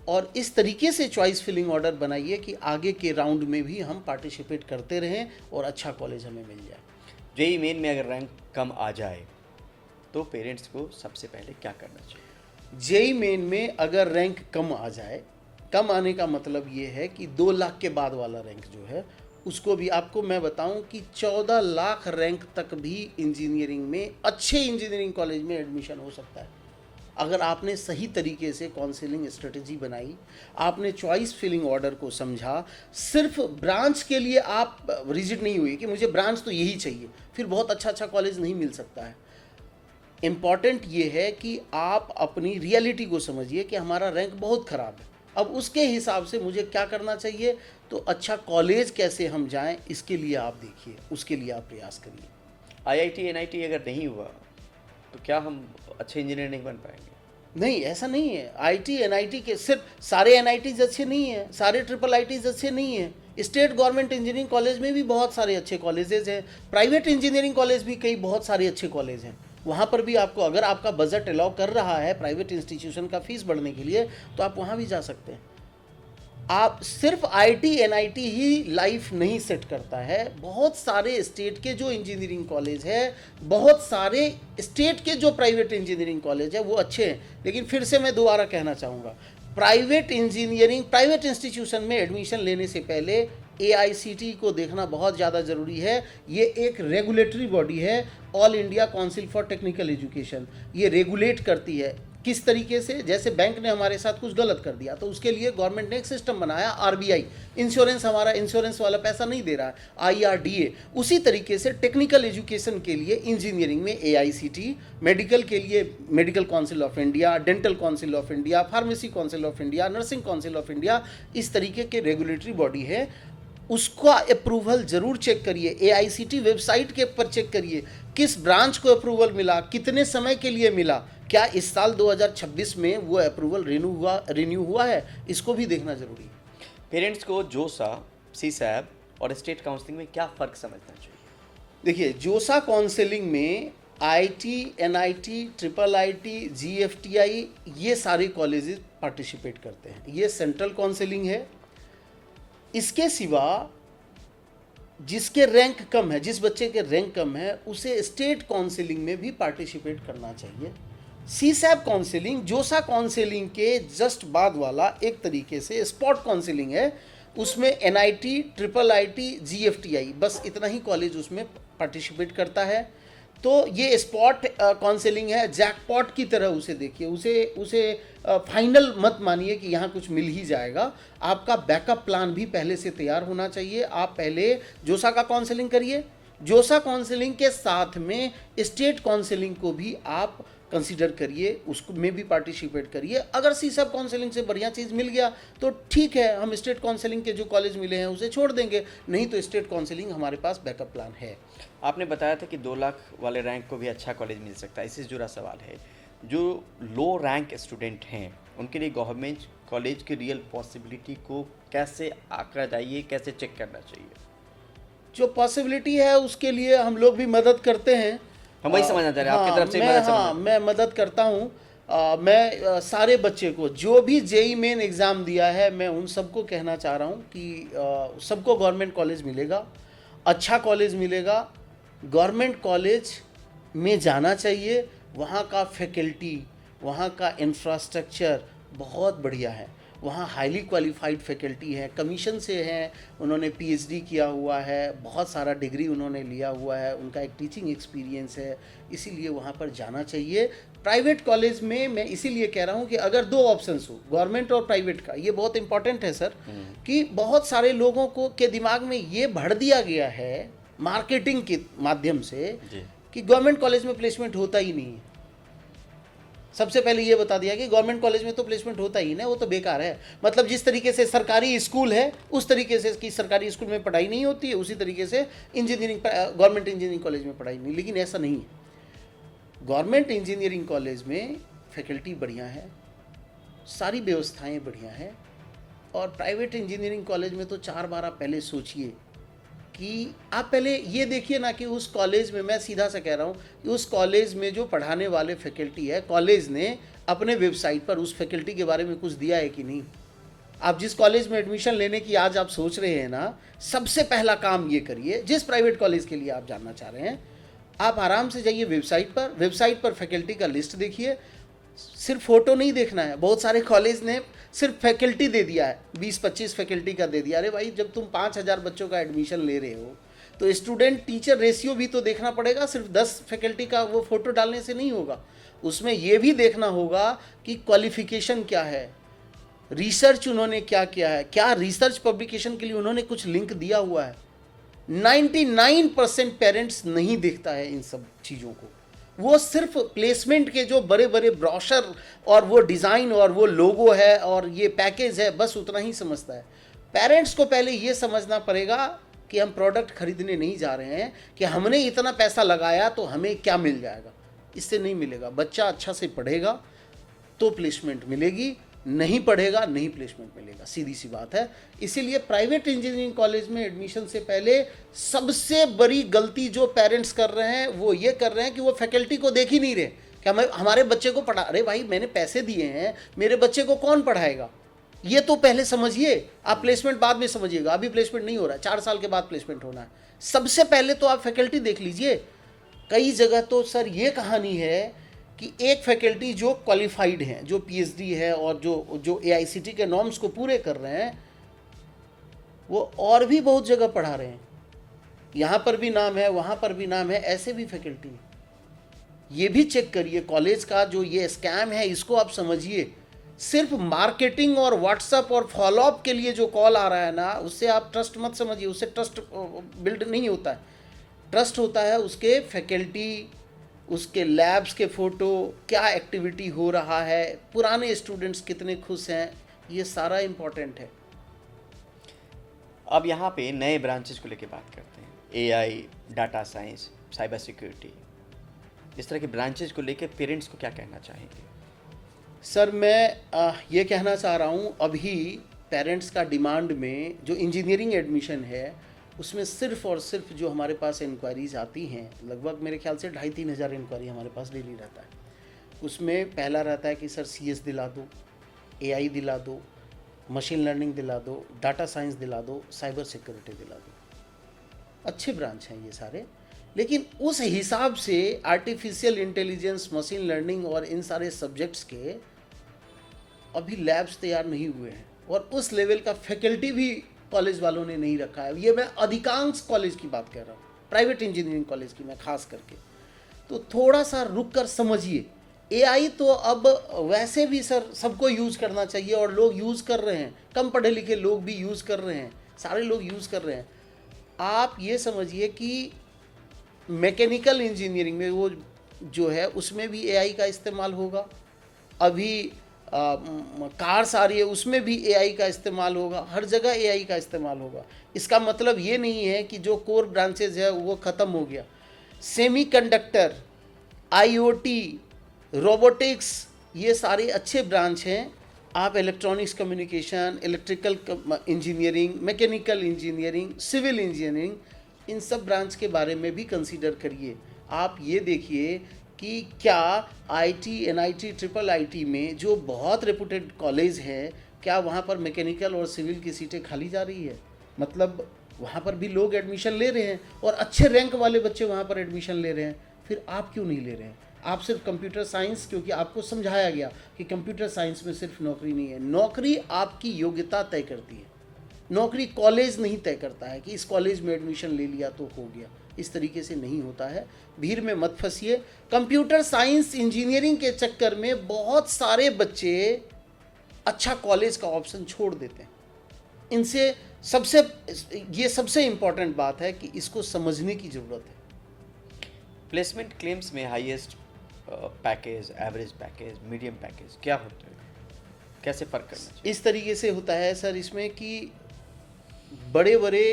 और इस तरीके से चॉइस फिलिंग ऑर्डर बनाइए कि आगे के राउंड में भी हम पार्टिसिपेट करते रहें और अच्छा कॉलेज हमें मिल जाए। जेई मेन में अगर रैंक कम आ जाए तो पेरेंट्स को सबसे पहले क्या करना चाहिए? जेई मेन में अगर रैंक कम आ जाए, कम आने का मतलब ये है कि 2 लाख के बाद वाला रैंक जो है उसको भी, आपको मैं बताऊं कि 14 लाख रैंक तक भी इंजीनियरिंग में, अच्छे इंजीनियरिंग कॉलेज में एडमिशन हो सकता है अगर आपने सही तरीके से काउंसलिंग स्ट्रेटजी बनाई, आपने चॉइस फिलिंग ऑर्डर को समझा। सिर्फ ब्रांच के लिए आप रिजिड नहीं हुए कि मुझे ब्रांच तो यही चाहिए, फिर बहुत अच्छा कॉलेज नहीं मिल सकता है। इम्पॉर्टेंट ये है कि आप अपनी रियलिटी को समझिए कि हमारा रैंक बहुत ख़राब है, अब उसके हिसाब से मुझे क्या करना चाहिए, तो अच्छा कॉलेज कैसे हम जाएं, इसके लिए आप देखिए, उसके लिए आप प्रयास करिए। आईआईटी एनआईटी अगर नहीं हुआ तो क्या हम अच्छे इंजीनियर नहीं बन पाएंगे? नहीं, ऐसा नहीं है। आईटी एनआईटी के सिर्फ सारे एनआईटीज अच्छे नहीं हैं, सारे ट्रिपल आईटीज अच्छे नहीं हैं। स्टेट गवर्नमेंट इंजीनियरिंग कॉलेज में भी बहुत सारे अच्छे कॉलेजेस हैं, प्राइवेट इंजीनियरिंग कॉलेज भी कई बहुत सारे अच्छे कॉलेज हैं। वहाँ पर भी आपको, अगर आपका बजट अलाउ कर रहा है प्राइवेट इंस्टीट्यूशन का फीस बढ़ने के लिए, तो आप वहाँ भी जा सकते हैं। आप सिर्फ आईटी एनआईटी ही लाइफ नहीं सेट करता है। बहुत सारे स्टेट के जो इंजीनियरिंग कॉलेज है, बहुत सारे स्टेट के जो प्राइवेट इंजीनियरिंग कॉलेज है वो अच्छे हैं। लेकिन फिर से मैं दोबारा कहना चाहूँगा, प्राइवेट इंजीनियरिंग, प्राइवेट इंस्टीट्यूशन में एडमिशन लेने से पहले एआईसीटी को देखना बहुत ज़्यादा ज़रूरी है। ये एक रेगुलेटरी बॉडी है, all India council for technical education. ये रेगुलेट करती है किस तरीके से, जैसे बैंक ने हमारे साथ कुछ गलत कर दिया तो उसके लिए गवर्नमेंट ने एक सिस्टम बनाया, आरबीआई। इंश्योरेंस, हमारा इंश्योरेंस वाला पैसा नहीं दे रहा है, आईआरडीए। उसी तरीके से टेक्निकल एजुकेशन के लिए इंजीनियरिंग में एआईसीटी, मेडिकल के लिए medical council of India, dental council of India, pharmacy council of India, nursing council of India, इस तरीके के रेगुलेटरी बॉडी है। उसका अप्रूवल जरूर चेक करिए, एआईसीटी वेबसाइट के ऊपर चेक करिए किस ब्रांच को अप्रूवल मिला, कितने समय के लिए मिला, क्या इस साल 2026 में वो अप्रूवल रिन्यू हुआ है, इसको भी देखना जरूरी है। पेरेंट्स को जोसा, सीसैब और स्टेट काउंसलिंग में क्या फ़र्क समझना चाहिए? देखिए, जोसा काउंसलिंग में IT, NIT, triple IT, GFTI, ये सारे कॉलेजेस पार्टिसिपेट करते हैं। ये सेंट्रल काउंसलिंग है। इसके सिवा जिसके रैंक कम है, जिस बच्चे के रैंक कम है, उसे स्टेट काउंसलिंग में भी पार्टिसिपेट करना चाहिए। सीसैब काउंसलिंग जोसा काउंसलिंग के जस्ट बाद वाला एक तरीके से स्पॉट काउंसलिंग है। उसमें एनआईटी, ट्रिपल आईटी, जीएफटीआई, बस इतना ही कॉलेज उसमें पार्टिसिपेट करता है। तो ये स्पॉट काउंसलिंग है, जैकपॉट की तरह उसे देखिए, उसे फाइनल मत मानिए कि यहाँ कुछ मिल ही जाएगा। आपका बैकअप प्लान भी पहले से तैयार होना चाहिए। आप पहले जोसा का काउंसलिंग करिए, जोसा काउंसलिंग के साथ में स्टेट काउंसलिंग को भी आप कंसीडर करिए, उसको में भी पार्टिसिपेट करिए। अगर सीसैब काउंसलिंग से बढ़िया चीज़ मिल गया तो ठीक है, हम स्टेट काउंसलिंग के जो कॉलेज मिले हैं उसे छोड़ देंगे, नहीं तो स्टेट काउंसलिंग हमारे पास बैकअप प्लान है। आपने बताया था कि 2 लाख वाले रैंक को भी अच्छा कॉलेज मिल सकता है। इससे जुड़ा सवाल है, जो लो रैंक स्टूडेंट हैं उनके लिए गवर्नमेंट कॉलेज की रियल पॉसिबिलिटी को कैसे आंका जाइए, कैसे चेक करना चाहिए? जो पॉसिबिलिटी है उसके लिए हम लोग भी मदद करते हैं। हम वही समझना चाह रहे हैं, आपकी तरफ से मदद समझना। मैं मदद करता हूँ। मैं सारे बच्चे को, जो भी जेई मेन एग्ज़ाम दिया है, मैं उन सबको कहना चाह रहा हूँ कि सबको गवर्नमेंट कॉलेज मिलेगा, अच्छा कॉलेज मिलेगा। गवर्नमेंट कॉलेज में जाना चाहिए, वहाँ का फैकल्टी, वहाँ का इंफ्रास्ट्रक्चर बहुत बढ़िया है, वहाँ हाईली क्वालिफाइड फैकल्टी है, कमीशन से हैं, उन्होंने पीएचडी किया हुआ है, बहुत सारा डिग्री उन्होंने लिया हुआ है, उनका एक टीचिंग एक्सपीरियंस है, इसीलिए वहाँ पर जाना चाहिए। प्राइवेट कॉलेज में मैं इसीलिए कह रहा हूँ कि अगर दो ऑप्शंस हो, गवर्नमेंट और प्राइवेट का, ये बहुत इंपॉर्टेंट है सर, कि बहुत सारे लोगों को के दिमाग में ये भर दिया गया है मार्केटिंग के माध्यम से कि गवर्नमेंट कॉलेज में प्लेसमेंट होता ही नहीं है। सबसे पहले ये बता दिया कि गवर्नमेंट कॉलेज में तो प्लेसमेंट होता ही नहीं, वो तो बेकार है। मतलब जिस तरीके से सरकारी स्कूल है उस तरीके से कि सरकारी स्कूल में पढ़ाई नहीं होती है, उसी तरीके से इंजीनियरिंग गवर्नमेंट इंजीनियरिंग कॉलेज में पढ़ाई नहीं, लेकिन ऐसा नहीं है। गवर्नमेंट इंजीनियरिंग कॉलेज में फैकल्टी बढ़िया है, सारी व्यवस्थाएं बढ़िया हैं, और प्राइवेट इंजीनियरिंग कॉलेज में तो 4 बार आप पहले सोचिए कि आप पहले ये देखिए ना कि उस कॉलेज में, मैं सीधा सा कह रहा हूँ कि उस कॉलेज में जो पढ़ाने वाले फैकल्टी है, कॉलेज ने अपने वेबसाइट पर उस फैकल्टी के बारे में कुछ दिया है कि नहीं। आप जिस कॉलेज में एडमिशन लेने की आज आप सोच रहे हैं ना, सबसे पहला काम ये करिए, जिस प्राइवेट कॉलेज के लिए आप जानना चाह रहे हैं, आप आराम से जाइए वेबसाइट पर फैकल्टी का लिस्ट देखिए। सिर्फ फ़ोटो नहीं देखना है, बहुत सारे कॉलेज ने सिर्फ फैकल्टी दे दिया है, 20-25 फैकल्टी का दे दिया। अरे भाई, जब तुम 5000 बच्चों का एडमिशन ले रहे हो तो स्टूडेंट टीचर रेशियो भी तो देखना पड़ेगा, सिर्फ 10 फैकल्टी का वो फ़ोटो डालने से नहीं होगा। उसमें ये भी देखना होगा कि क्वालिफ़िकेशन क्या है, रिसर्च उन्होंने क्या किया है, क्या रिसर्च पब्लिकेशन के लिए उन्होंने कुछ लिंक दिया हुआ है। 99% पेरेंट्स नहीं देखता है इन सब चीज़ों को, वो सिर्फ प्लेसमेंट के जो बड़े बड़े ब्रोशर और वो डिज़ाइन और वो लोगो है और ये पैकेज है, बस उतना ही समझता है। पेरेंट्स को पहले ये समझना पड़ेगा कि हम प्रोडक्ट खरीदने नहीं जा रहे हैं कि हमने इतना पैसा लगाया तो हमें क्या मिल जाएगा। इससे नहीं मिलेगा। बच्चा अच्छा से पढ़ेगा तो प्लेसमेंट मिलेगी, नहीं पढ़ेगा नहीं प्लेसमेंट मिलेगा, सीधी सी बात है। इसीलिए प्राइवेट इंजीनियरिंग कॉलेज में एडमिशन से पहले सबसे बड़ी गलती जो पेरेंट्स कर रहे हैं वो ये कर रहे हैं कि वो फैकल्टी को देख ही नहीं रहे कि हमारे बच्चे को पढ़ा। अरे भाई, मैंने पैसे दिए हैं, मेरे बच्चे को कौन पढ़ाएगा, ये तो पहले समझिए। आप प्लेसमेंट बाद में समझिएगा, अभी प्लेसमेंट नहीं हो रहा है, 4 साल के बाद प्लेसमेंट होना है। सबसे पहले तो आप फैकल्टी देख लीजिए। कई जगह तो सर ये कहानी है कि एक फैकल्टी जो क्वालिफाइड हैं, जो पीएचडी है और जो एआईसीटी के नॉर्म्स को पूरे कर रहे हैं, वो और भी बहुत जगह पढ़ा रहे हैं। यहाँ पर भी नाम है, वहाँ पर भी नाम है, ऐसे भी फैकल्टी है। ये भी चेक करिए कॉलेज का जो ये स्कैम है, इसको आप समझिए। सिर्फ मार्केटिंग और व्हाट्सएप और फॉलोअप के लिए जो कॉल आ रहा है ना, उससे आप ट्रस्ट मत समझिए, उससे ट्रस्ट बिल्ड नहीं होता है। ट्रस्ट होता है उसके फैकल्टी, उसके लैब्स के फ़ोटो, क्या एक्टिविटी हो रहा है, पुराने स्टूडेंट्स कितने खुश हैं, ये सारा इम्पोर्टेंट है। अब यहाँ पे नए ब्रांचेस को लेके बात करते हैं, AI, data science, cyber security, इस तरह के ब्रांचेस को लेके पेरेंट्स को क्या कहना चाहेंगे? सर मैं ये कहना चाह रहा हूँ, अभी पेरेंट्स का डिमांड में जो इंजीनियरिंग एडमिशन है उसमें सिर्फ और सिर्फ जो हमारे पास इंक्वायरीज़ आती हैं, लगभग मेरे ख्याल से 2,500-3 हज़ार इंक्वायरी हमारे पास डेली रहता है। उसमें पहला रहता है कि सर सीएस दिला दो, एआई दिला दो, मशीन लर्निंग दिला दो, डाटा साइंस दिला दो, साइबर सिक्योरिटी दिला दो। अच्छे ब्रांच हैं ये सारे, लेकिन उस हिसाब से आर्टिफिशियल इंटेलिजेंस, मशीन लर्निंग और इन सारे सब्जेक्ट्स के अभी लैब्स तैयार नहीं हुए हैं और उस लेवल का फैकल्टी भी कॉलेज वालों ने नहीं रखा है। ये मैं अधिकांश कॉलेज की बात कर रहा हूँ, प्राइवेट इंजीनियरिंग कॉलेज की मैं खास करके। तो थोड़ा सा रुक कर समझिए। एआई तो अब वैसे भी सर सबको यूज़ करना चाहिए और लोग यूज़ कर रहे हैं, कम पढ़े लिखे लोग भी यूज़ कर रहे हैं, सारे लोग यूज़ कर रहे हैं। आप ये समझिए कि मैकेनिकल इंजीनियरिंग में वो जो है उसमें भी एआई का इस्तेमाल होगा। अभी कार्स आ रही है, उसमें भी एआई का इस्तेमाल होगा, हर जगह एआई का इस्तेमाल होगा। इसका मतलब ये नहीं है कि जो कोर ब्रांचेज है वो ख़त्म हो गया। सेमीकंडक्टर, आईओटी, रोबोटिक्स, ये सारे अच्छे ब्रांच हैं। आप electronics communication, electrical engineering, mechanical engineering, civil engineering, इन सब ब्रांच के बारे में भी कंसीडर करिए। आप ये देखिए कि क्या आईटी, एनआईटी, ट्रिपल आईटी में जो बहुत रेपुटेड कॉलेज है, क्या वहाँ पर मैकेनिकल और सिविल की सीटें खाली जा रही है? मतलब वहाँ पर भी लोग एडमिशन ले रहे हैं और अच्छे रैंक वाले बच्चे वहाँ पर एडमिशन ले रहे हैं, फिर आप क्यों नहीं ले रहे हैं? आप सिर्फ कंप्यूटर साइंस, क्योंकि आपको समझाया गया कि कंप्यूटर साइंस में सिर्फ नौकरी नहीं है, नौकरी आपकी योग्यता तय करती है। नौकरी कॉलेज नहीं तय करता है कि इस कॉलेज में एडमिशन ले लिया तो हो गया, इस तरीके से नहीं होता है। भीड़ में मत फंसिए। कंप्यूटर साइंस इंजीनियरिंग के चक्कर में बहुत सारे बच्चे अच्छा कॉलेज का ऑप्शन छोड़ देते हैं। इनसे ये सबसे इम्पॉर्टेंट बात है कि इसको समझने की ज़रूरत है। प्लेसमेंट क्लेम्स में highest package, average package, medium package क्या होते हैं, कैसे फ़र्क करना चाहिए? इस तरीके से होता है सर इसमें कि बड़े बड़े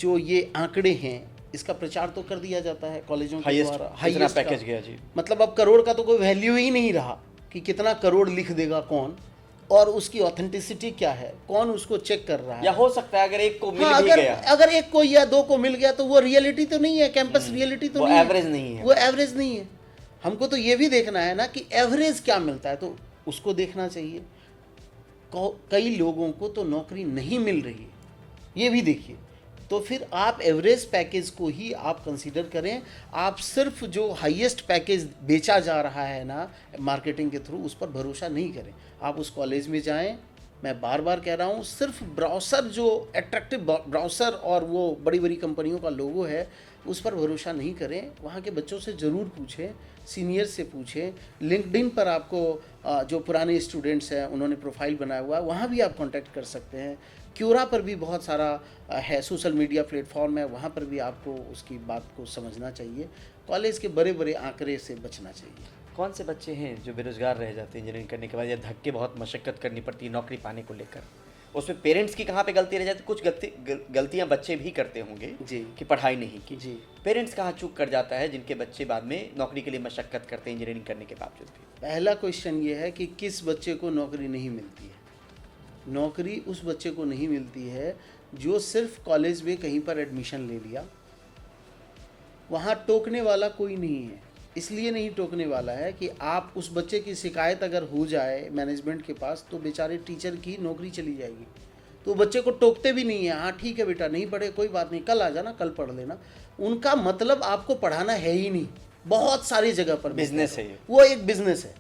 जो ये आंकड़े हैं इसका प्रचार तो कर दिया जाता है कॉलेजों के द्वारा, कितना हाईएस्ट पैकेज गया जी। मतलब अब करोड़ का तो कोई वैल्यू ही नहीं रहा कि कितना करोड़ लिख देगा कौन, और उसकी ऑथेंटिसिटी क्या है, कौन उसको चेक कर रहा है। या हो सकता है अगर एक को मिल हाँ, भी गया, अगर एक को या दो को मिल गया तो वो रियलिटी तो नहीं है, कैंपस रियलिटी तो वो नहीं एवरेज नहीं है, वो एवरेज नहीं है। हमको तो ये भी देखना है ना कि एवरेज क्या मिलता है, तो उसको देखना चाहिए। कई लोगों को तो नौकरी नहीं मिल रही है, ये भी देखिए। तो फिर आप एवरेज पैकेज को ही आप कंसीडर करें। आप सिर्फ जो हाईएस्ट पैकेज बेचा जा रहा है ना मार्केटिंग के थ्रू, उस पर भरोसा नहीं करें। आप उस कॉलेज में जाएं, मैं बार बार कह रहा हूँ, सिर्फ ब्राउज़र जो एट्रैक्टिव ब्राउज़र और वो बड़ी बड़ी कंपनियों का लोगो है उस पर भरोसा नहीं करें। वहाँ के बच्चों से ज़रूर पूछें, सीनियर से पूछें। लिंक्डइन पर आपको जो पुराने स्टूडेंट्स हैं उन्होंने प्रोफाइल बनाया हुआ है, वहाँ भी आप कांटेक्ट कर सकते हैं। क्यूरा पर भी बहुत सारा है, सोशल मीडिया प्लेटफॉर्म है, वहाँ पर भी आपको उसकी बात को समझना चाहिए। कॉलेज के बड़े बड़े आंकड़े से बचना चाहिए। कौन से बच्चे हैं जो बेरोजगार रह जाते हैं इंजीनियरिंग करने के बाद, या धक्के बहुत मशक्कत करनी पड़ती है नौकरी पाने को लेकर, उसमें पेरेंट्स की कहाँ पे गलती रह जाती है? कुछ गलतियाँ बच्चे भी करते होंगे जी कि पढ़ाई नहीं की जी। पेरेंट्स कहाँ चूक कर जाता है जिनके बच्चे बाद में नौकरी के लिए मशक्कत करते हैं इंजीनियरिंग करने के बावजूद भी? पहला क्वेश्चन ये है कि किस बच्चे को नौकरी नहीं मिलती है। नौकरी उस बच्चे को नहीं मिलती है जो सिर्फ कॉलेज में कहीं पर एडमिशन ले लिया। वहाँ टोकने वाला कोई नहीं है। इसलिए नहीं टोकने वाला है कि आप उस बच्चे की शिकायत अगर हो जाए मैनेजमेंट के पास तो बेचारे टीचर की नौकरी चली जाएगी। तो बच्चे को टोकते भी नहीं है, हाँ ठीक है बेटा नहीं पढ़े कोई बात नहीं, कल आ जाना, कल पढ़ लेना। उनका मतलब आपको पढ़ाना है ही नहीं। बहुत सारी जगह पर बिजनेस है ये, वो एक बिजनेस है।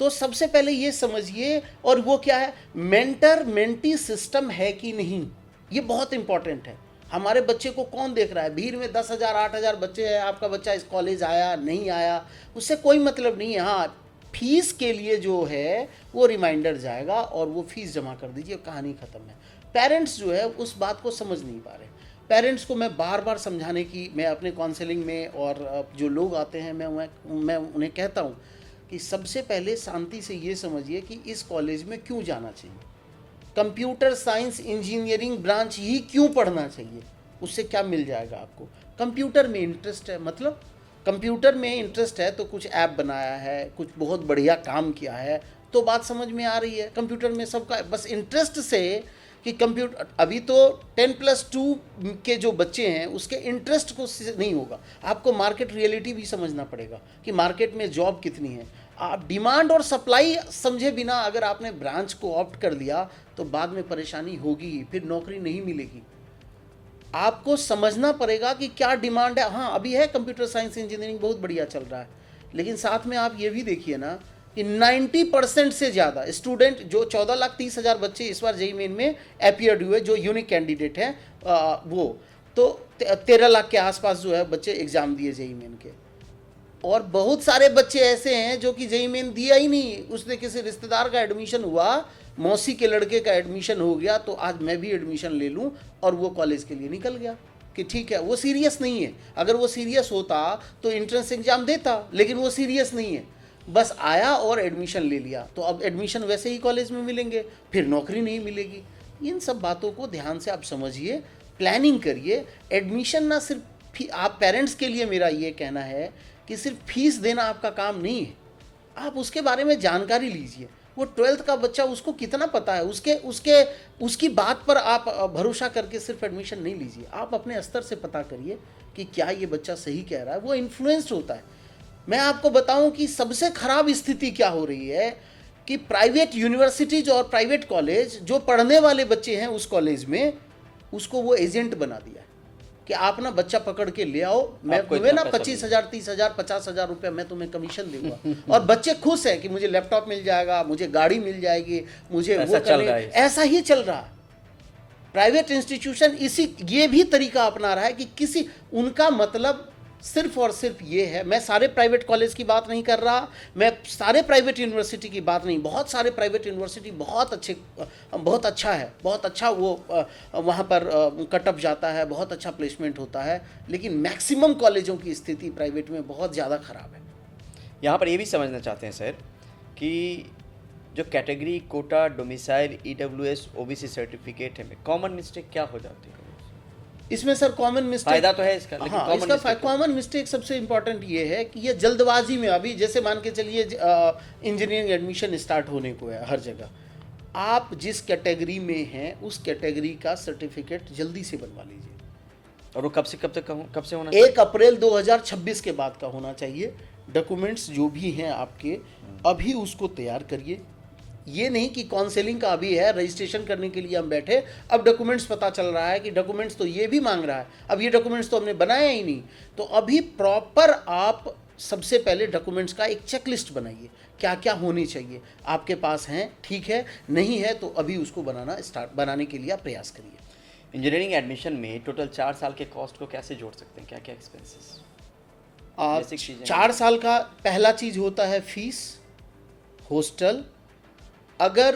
तो सबसे पहले ये समझिए। और वो क्या है, मेंटर मेंटी सिस्टम है कि नहीं, ये बहुत इंपॉर्टेंट है। हमारे बच्चे को कौन देख रहा है? भीड़ में 10,000 8,000 बच्चे हैं, आपका बच्चा इस कॉलेज आया नहीं आया उससे कोई मतलब नहीं है। हाँ, फीस के लिए जो है वो रिमाइंडर जाएगा और वो फीस जमा कर दीजिए, कहानी ख़त्म है। पेरेंट्स जो है उस बात को समझ नहीं पा रहे। पेरेंट्स को मैं बार बार समझाने की, मैं अपने काउंसलिंग में और जो लोग आते हैं मैं उन्हें कहता हूँ कि सबसे पहले शांति से ये समझिए कि इस कॉलेज में क्यों जाना चाहिए, कंप्यूटर साइंस इंजीनियरिंग ब्रांच ही क्यों पढ़ना चाहिए, उससे क्या मिल जाएगा आपको। कंप्यूटर में इंटरेस्ट है, मतलब कंप्यूटर में इंटरेस्ट है तो कुछ ऐप बनाया है, कुछ बहुत बढ़िया काम किया है, तो बात समझ में आ रही है। कंप्यूटर में सबका बस इंटरेस्ट से कि कंप्यूटर, अभी तो 10+2 के जो बच्चे हैं उसके इंटरेस्ट को नहीं होगा। आपको मार्केट रियलिटी भी समझना पड़ेगा कि मार्केट में जॉब कितनी है। आप डिमांड और सप्लाई समझे बिना अगर आपने ब्रांच को ऑप्ट कर लिया तो बाद में परेशानी होगी ही, फिर नौकरी नहीं मिलेगी। आपको समझना पड़ेगा कि क्या डिमांड है। हाँ, अभी है कंप्यूटर साइंस इंजीनियरिंग बहुत बढ़िया चल रहा है, लेकिन साथ में आप ये भी देखिए ना कि 90% से ज़्यादा स्टूडेंट, जो 14,30,000 बच्चे इस बार जेईई मेन में अपीयर्ड हुए जो यूनिक कैंडिडेट हैं, वो तो 13 लाख के आसपास जो है बच्चे एग्ज़ाम दिए जेईई मेन के। और बहुत सारे बच्चे ऐसे हैं जो कि जेईई मेन दिया ही नहीं, उसने किसी रिश्तेदार का एडमिशन हुआ, मौसी के लड़के का एडमिशन हो गया तो आज मैं भी एडमिशन ले लूँ, और वो कॉलेज के लिए निकल गया कि ठीक है। वो सीरियस नहीं है। अगर वो सीरियस होता तो एंट्रेंस एग्जाम देता, लेकिन वो सीरियस नहीं है, बस आया और एडमिशन ले लिया। तो अब एडमिशन वैसे ही कॉलेज में मिलेंगे, फिर नौकरी नहीं मिलेगी। इन सब बातों को ध्यान से आप समझिए, प्लानिंग करिए। एडमिशन ना सिर्फ आप पेरेंट्स के लिए मेरा ये कहना है कि सिर्फ फीस देना आपका काम नहीं है, आप उसके बारे में जानकारी लीजिए। वो 12th का बच्चा, उसको कितना पता है, उसकी बात पर आप भरोसा करके सिर्फ एडमिशन नहीं लीजिए। आप अपने स्तर से पता करिए कि क्या ये बच्चा सही कह रहा है। वो इन्फ्लुएंस्ड होता है। मैं आपको बताऊं कि सबसे खराब स्थिति क्या हो रही है कि प्राइवेट यूनिवर्सिटीज और प्राइवेट कॉलेज, जो पढ़ने वाले बच्चे हैं उस कॉलेज में, उसको वो एजेंट बना दिया है कि आप ना बच्चा पकड़ के ले आओ, मैं आपको तुम्हें इतना ना पैसा 25,000 30,000 50,000 रुपया मैं तुम्हें कमीशन दूंगा और बच्चे खुश हैं कि मुझे लैपटॉप मिल जाएगा, मुझे गाड़ी मिल जाएगी, मुझे ऐसा वो चल करने, रहा है। ऐसा ही चल रहा है। प्राइवेट इंस्टीट्यूशन ये भी तरीका अपना रहा है कि किसी उनका मतलब सिर्फ और सिर्फ ये है। मैं सारे प्राइवेट कॉलेज की बात नहीं कर रहा, मैं सारे प्राइवेट यूनिवर्सिटी की बात नहीं, बहुत सारे प्राइवेट यूनिवर्सिटी बहुत अच्छा है, बहुत अच्छा वो वहाँ पर कटअप जाता है, बहुत अच्छा प्लेसमेंट होता है, लेकिन मैक्सिमम कॉलेजों की स्थिति प्राइवेट में बहुत ज़्यादा ख़राब है। यहाँ पर ये भी समझना चाहते हैं सर कि जो category, quota, domicile, EWS, OBC certificate है, कॉमन मिस्टेक क्या हो जाती है इसमें सर? कॉमन मिस्टेक फायदा तो है इसका, लेकिन हाँ, common इसका mistake कॉमन मिस्टेक सबसे इम्पॉर्टेंट ये है कि ये जल्दबाजी में, अभी जैसे मान के चलिए इंजीनियरिंग एडमिशन स्टार्ट होने को है हर जगह, आप जिस कैटेगरी में हैं उस कैटेगरी का सर्टिफिकेट जल्दी से बनवा लीजिए। और वो कब से होना चाहिए? 1 अप्रैल 2026 के बाद का होना चाहिए। डॉक्यूमेंट्स जो भी हैं आपके अभी उसको तैयार करिए। ये नहीं कि काउंसलिंग का अभी है, रजिस्ट्रेशन करने के लिए हम बैठे, अब डॉक्यूमेंट्स पता चल रहा है कि डॉक्यूमेंट्स तो ये भी मांग रहा है, अब ये डॉक्यूमेंट्स तो हमने बनाया ही नहीं। तो अभी प्रॉपर आप सबसे पहले डॉक्यूमेंट्स का एक चेकलिस्ट बनाइए, क्या क्या होने चाहिए, आपके पास हैं ठीक है, नहीं है तो अभी उसको बनाने के लिए आप प्रयास करिए। इंजीनियरिंग एडमिशन में टोटल 4 साल के कॉस्ट को कैसे जोड़ सकते हैं? क्या क्या एक्सपेंसेस? आप Basic चीज़ें। 4 साल का पहला चीज़ होता है फीस, हॉस्टल। अगर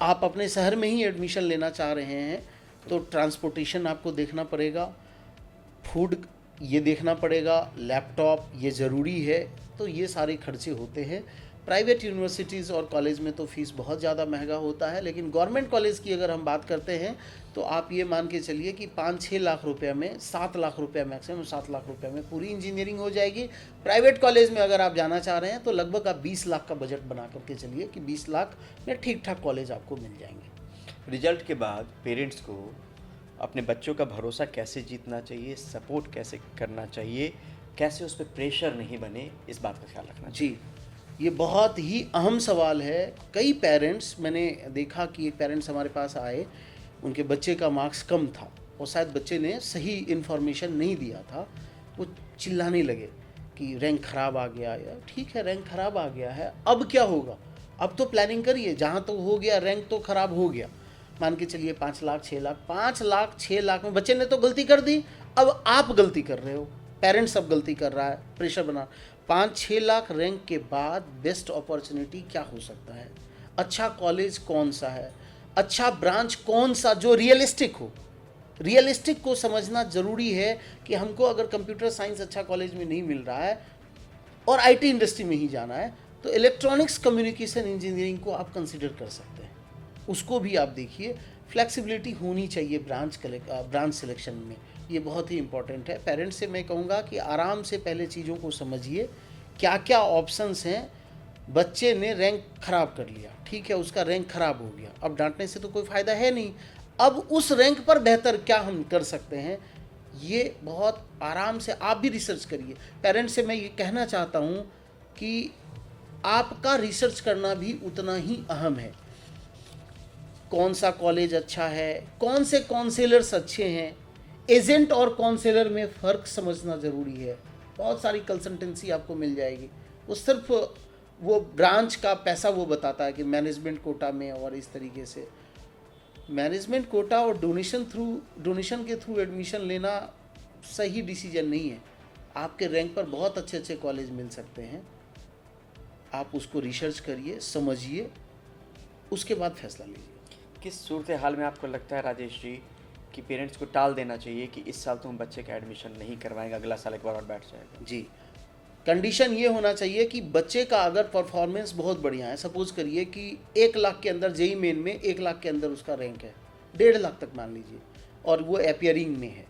आप अपने शहर में ही एडमिशन लेना चाह रहे हैं तो ट्रांसपोर्टेशन आपको देखना पड़ेगा, फूड ये देखना पड़ेगा, लैपटॉप ये ज़रूरी है, तो ये सारे खर्चे होते हैं। प्राइवेट यूनिवर्सिटीज़ और कॉलेज में तो फ़ीस बहुत ज़्यादा महंगा होता है, लेकिन गवर्नमेंट कॉलेज की अगर हम बात करते हैं तो आप ये मान के चलिए कि 5-6 लाख रुपए में, 7 लाख रुपए मैक्सिमम, 7 लाख रुपए में पूरी इंजीनियरिंग हो जाएगी। प्राइवेट कॉलेज में अगर आप जाना चाह रहे हैं तो लगभग आप 20 लाख का बजट बना करके चलिए कि 20 लाख में ठीक ठाक कॉलेज आपको मिल जाएंगे। रिजल्ट के बाद पेरेंट्स को अपने बच्चों का भरोसा कैसे जीतना चाहिए, सपोर्ट कैसे करना चाहिए, कैसे उस पर प्रेशर नहीं बने, इस बात का ख्याल रखना चाहिए? जी, ये बहुत ही अहम सवाल है। कई पेरेंट्स, मैंने देखा कि एक पेरेंट्स हमारे पास आए, उनके बच्चे का मार्क्स कम था और शायद बच्चे ने सही इन्फॉर्मेशन नहीं दिया था, वो चिल्लाने लगे कि रैंक ख़राब आ गया। यार ठीक है, रैंक ख़राब आ गया है, अब क्या होगा? अब तो प्लानिंग करिए, जहाँ तो हो गया, रैंक तो ख़राब हो गया, मान के चलिए 5 लाख 6 लाख, 5 लाख 6 लाख में बच्चे ने तो गलती कर दी, अब आप गलती कर रहे हो, पेरेंट्स अब गलती कर रहा है, प्रेशर बना। 5-6 लाख रैंक के बाद बेस्ट अपॉर्चुनिटी क्या हो सकता है? अच्छा कॉलेज कौन सा है, अच्छा ब्रांच कौन सा जो रियलिस्टिक हो। रियलिस्टिक को समझना ज़रूरी है कि हमको अगर कंप्यूटर साइंस अच्छा कॉलेज में नहीं मिल रहा है और आईटी इंडस्ट्री में ही जाना है तो इलेक्ट्रॉनिक्स कम्युनिकेशन इंजीनियरिंग को आप कंसिडर कर सकते हैं, उसको भी आप देखिए। फ्लेक्सिबिलिटी होनी चाहिए ब्रांच सिलेक्शन में, ये बहुत ही इंपॉर्टेंट है। पेरेंट्स से मैं कहूँगा कि आराम से पहले चीज़ों को समझिए, क्या क्या ऑप्शंस हैं। बच्चे ने रैंक ख़राब कर लिया, ठीक है, उसका रैंक ख़राब हो गया, अब डांटने से तो कोई फ़ायदा है नहीं, अब उस रैंक पर बेहतर क्या हम कर सकते हैं, ये बहुत आराम से आप भी रिसर्च करिए। पेरेंट्स से मैं ये कहना चाहता हूँ कि आपका रिसर्च करना भी उतना ही अहम है। कौन सा कॉलेज अच्छा है, कौन से काउंसलर्स अच्छे हैं, एजेंट और काउंसलर में फ़र्क समझना ज़रूरी है। बहुत सारी कंसल्टेंसी आपको मिल जाएगी, वो सिर्फ वो ब्रांच का पैसा वो बताता है कि मैनेजमेंट कोटा में, और इस तरीके से मैनेजमेंट कोटा और डोनेशन के थ्रू एडमिशन लेना सही डिसीजन नहीं है। आपके रैंक पर बहुत अच्छे अच्छे कॉलेज मिल सकते हैं, आप उसको रिसर्च करिए, समझिए, उसके बाद फैसला लीजिए। किस सूरत हाल में आपको लगता है राजेश जी कि पेरेंट्स को टाल देना चाहिए कि इस साल तो हम बच्चे का एडमिशन नहीं करवाएंगे, अगला साल एक बार और बैठ जाएगा? जी, कंडीशन ये होना चाहिए कि बच्चे का अगर परफॉर्मेंस बहुत बढ़िया है, सपोज करिए कि 1 लाख के अंदर जेई मेन में 1 लाख के अंदर उसका रैंक है, 1.5 लाख तक मान लीजिए, और वो अपियरिंग में है,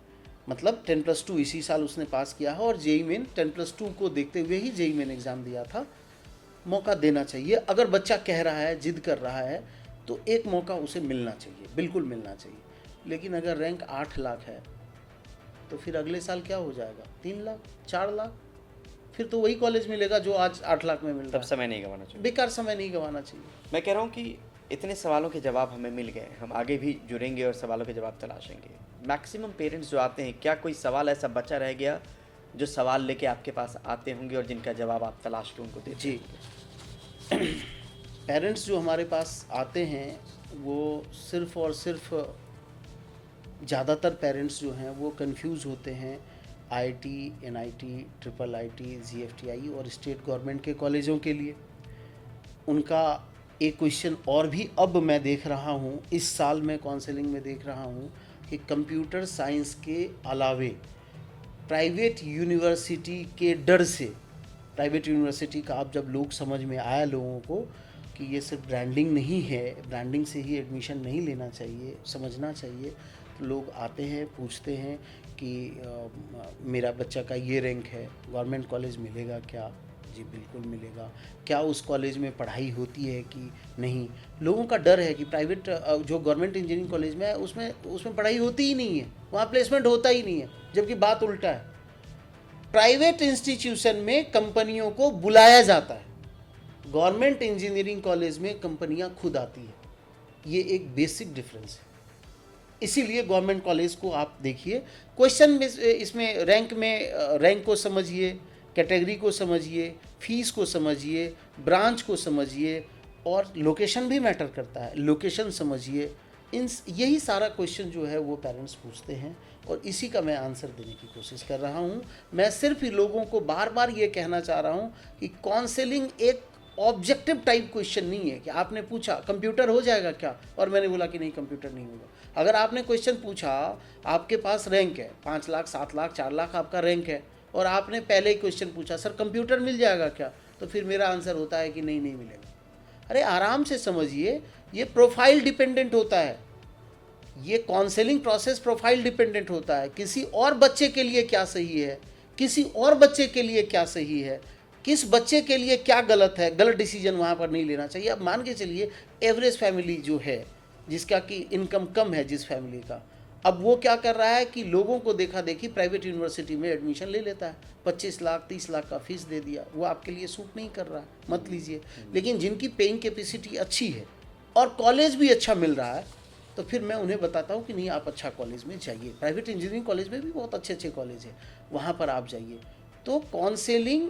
मतलब 10+2 इसी साल उसने पास किया है और जेई मेन 10+2 को देखते हुए ही जेई मेन एग्ज़ाम दिया था। मौका देना चाहिए। अगर बच्चा कह रहा है, जिद कर रहा है, तो एक मौका उसे मिलना चाहिए, बिल्कुल मिलना चाहिए। लेकिन अगर रैंक 8 लाख है तो फिर अगले साल क्या हो जाएगा? 3 लाख, 4 लाख, फिर तो वही कॉलेज मिलेगा जो आज 8 लाख में मिल रहा है। तब समय नहीं गंवाना चाहिए, बेकार समय नहीं गंवाना चाहिए। मैं कह रहा हूँ कि इतने सवालों के जवाब हमें मिल गए, हम आगे भी जुड़ेंगे और सवालों के जवाब तलाशेंगे। मैक्सिमम पेरेंट्स जो आते हैं, क्या कोई सवाल ऐसा बचा रह गया जो सवाल लेके आपके पास आते होंगे और जिनका जवाब आप तलाश के उनको देते जी। होंगे? पेरेंट्स जो हमारे पास आते हैं वो सिर्फ़ और सिर्फ ज़्यादातर पेरेंट्स जो हैं वो कंफ्यूज होते हैं IIT, NIT, triple IT, GFTI और स्टेट गवर्नमेंट के कॉलेजों के लिए। उनका एक क्वेश्चन और भी अब मैं देख रहा हूँ, इस साल मैं काउंसलिंग में देख रहा हूँ कि कंप्यूटर साइंस के अलावे प्राइवेट यूनिवर्सिटी के डर से, प्राइवेट यूनिवर्सिटी का अब जब लोग समझ में आया लोगों को कि ये सिर्फ ब्रांडिंग नहीं है, ब्रांडिंग से ही एडमिशन नहीं लेना चाहिए, समझना चाहिए, तो लोग आते हैं, पूछते हैं कि मेरा बच्चा का ये रैंक है, गवर्नमेंट कॉलेज मिलेगा क्या? जी बिल्कुल मिलेगा। क्या उस कॉलेज में पढ़ाई होती है कि नहीं? लोगों का डर है कि प्राइवेट जो गवर्नमेंट इंजीनियरिंग कॉलेज में है उसमें पढ़ाई होती ही नहीं है, वहाँ प्लेसमेंट होता ही नहीं है, जबकि बात उल्टा है। प्राइवेट इंस्टीट्यूशन में कंपनियों को बुलाया जाता है, गवर्नमेंट इंजीनियरिंग कॉलेज में कंपनियां खुद आती है। ये एक बेसिक डिफरेंस है। इसीलिए गवर्नमेंट कॉलेज को आप देखिए, क्वेश्चन में इसमें रैंक को समझिए, कैटेगरी को समझिए, फीस को समझिए, ब्रांच को समझिए, और लोकेशन भी मैटर करता है, लोकेशन समझिए। यही सारा क्वेश्चन जो है वो पेरेंट्स पूछते हैं और इसी का मैं आंसर देने की कोशिश कर रहा हूँ। मैं सिर्फ लोगों को बार बार ये कहना चाह रहा हूँ कि काउंसलिंग एक ऑब्जेक्टिव टाइप क्वेश्चन नहीं है कि आपने पूछा कंप्यूटर हो जाएगा क्या, और मैंने बोला कि नहीं कंप्यूटर नहीं होगा। अगर आपने क्वेश्चन पूछा, आपके पास रैंक है 5 लाख, 7 लाख, 4 लाख आपका रैंक है, और आपने पहले ही क्वेश्चन पूछा सर कंप्यूटर मिल जाएगा क्या, तो फिर मेरा आंसर होता है कि नहीं मिलेगा। अरे आराम से समझिए, ये प्रोफाइल डिपेंडेंट होता है, ये काउंसलिंग प्रोसेस प्रोफाइल डिपेंडेंट होता है। किसी और बच्चे के लिए क्या सही है, किसी और बच्चे के लिए क्या सही है, किस बच्चे के लिए क्या गलत है, गलत डिसीजन वहाँ पर नहीं लेना चाहिए। अब मान के चलिए एवरेज फैमिली जो है, जिसका कि इनकम कम है जिस फैमिली का, अब वो क्या कर रहा है कि लोगों को देखा देखी प्राइवेट यूनिवर्सिटी में एडमिशन ले लेता है, 25 लाख 30 लाख का फीस दे दिया। वो आपके लिए सूट नहीं कर रहा है, मत लीजिए। लेकिन जिनकी पेइंग कैपेसिटी अच्छी है और कॉलेज भी अच्छा मिल रहा है, तो फिर मैं उन्हें बताता हूँ कि नहीं आप अच्छा कॉलेज में जाइए। प्राइवेट इंजीनियरिंग कॉलेज में भी बहुत अच्छे अच्छे कॉलेज हैं, वहाँ पर आप जाइए। तो काउंसलिंग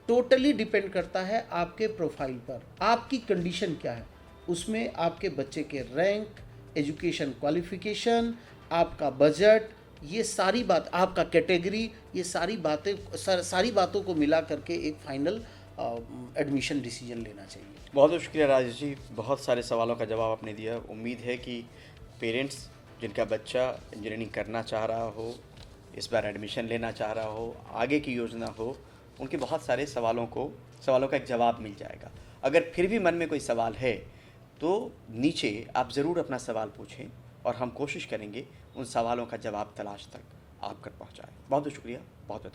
टोटली डिपेंड करता है आपके प्रोफाइल पर, आपकी कंडीशन क्या है, उसमें आपके बच्चे के रैंक, एजुकेशन क्वालिफिकेशन, आपका बजट, ये सारी बात, आपका कैटेगरी, ये सारी बातों को मिला करके एक फाइनल एडमिशन डिसीजन लेना चाहिए। बहुत बहुत शुक्रिया राजेश जी, बहुत सारे सवालों का जवाब आपने दिया। उम्मीद है कि पेरेंट्स जिनका बच्चा इंजीनियरिंग करना चाह रहा हो, इस बार एडमिशन लेना चाह रहा हो, आगे की योजना हो, उनके बहुत सारे सवालों का एक जवाब मिल जाएगा। अगर फिर भी मन में कोई सवाल है तो नीचे आप ज़रूर अपना सवाल पूछें और हम कोशिश करेंगे उन सवालों का जवाब तलाश तक आप तक पहुँचाएँ। बहुत बहुत शुक्रिया, बहुत बहुत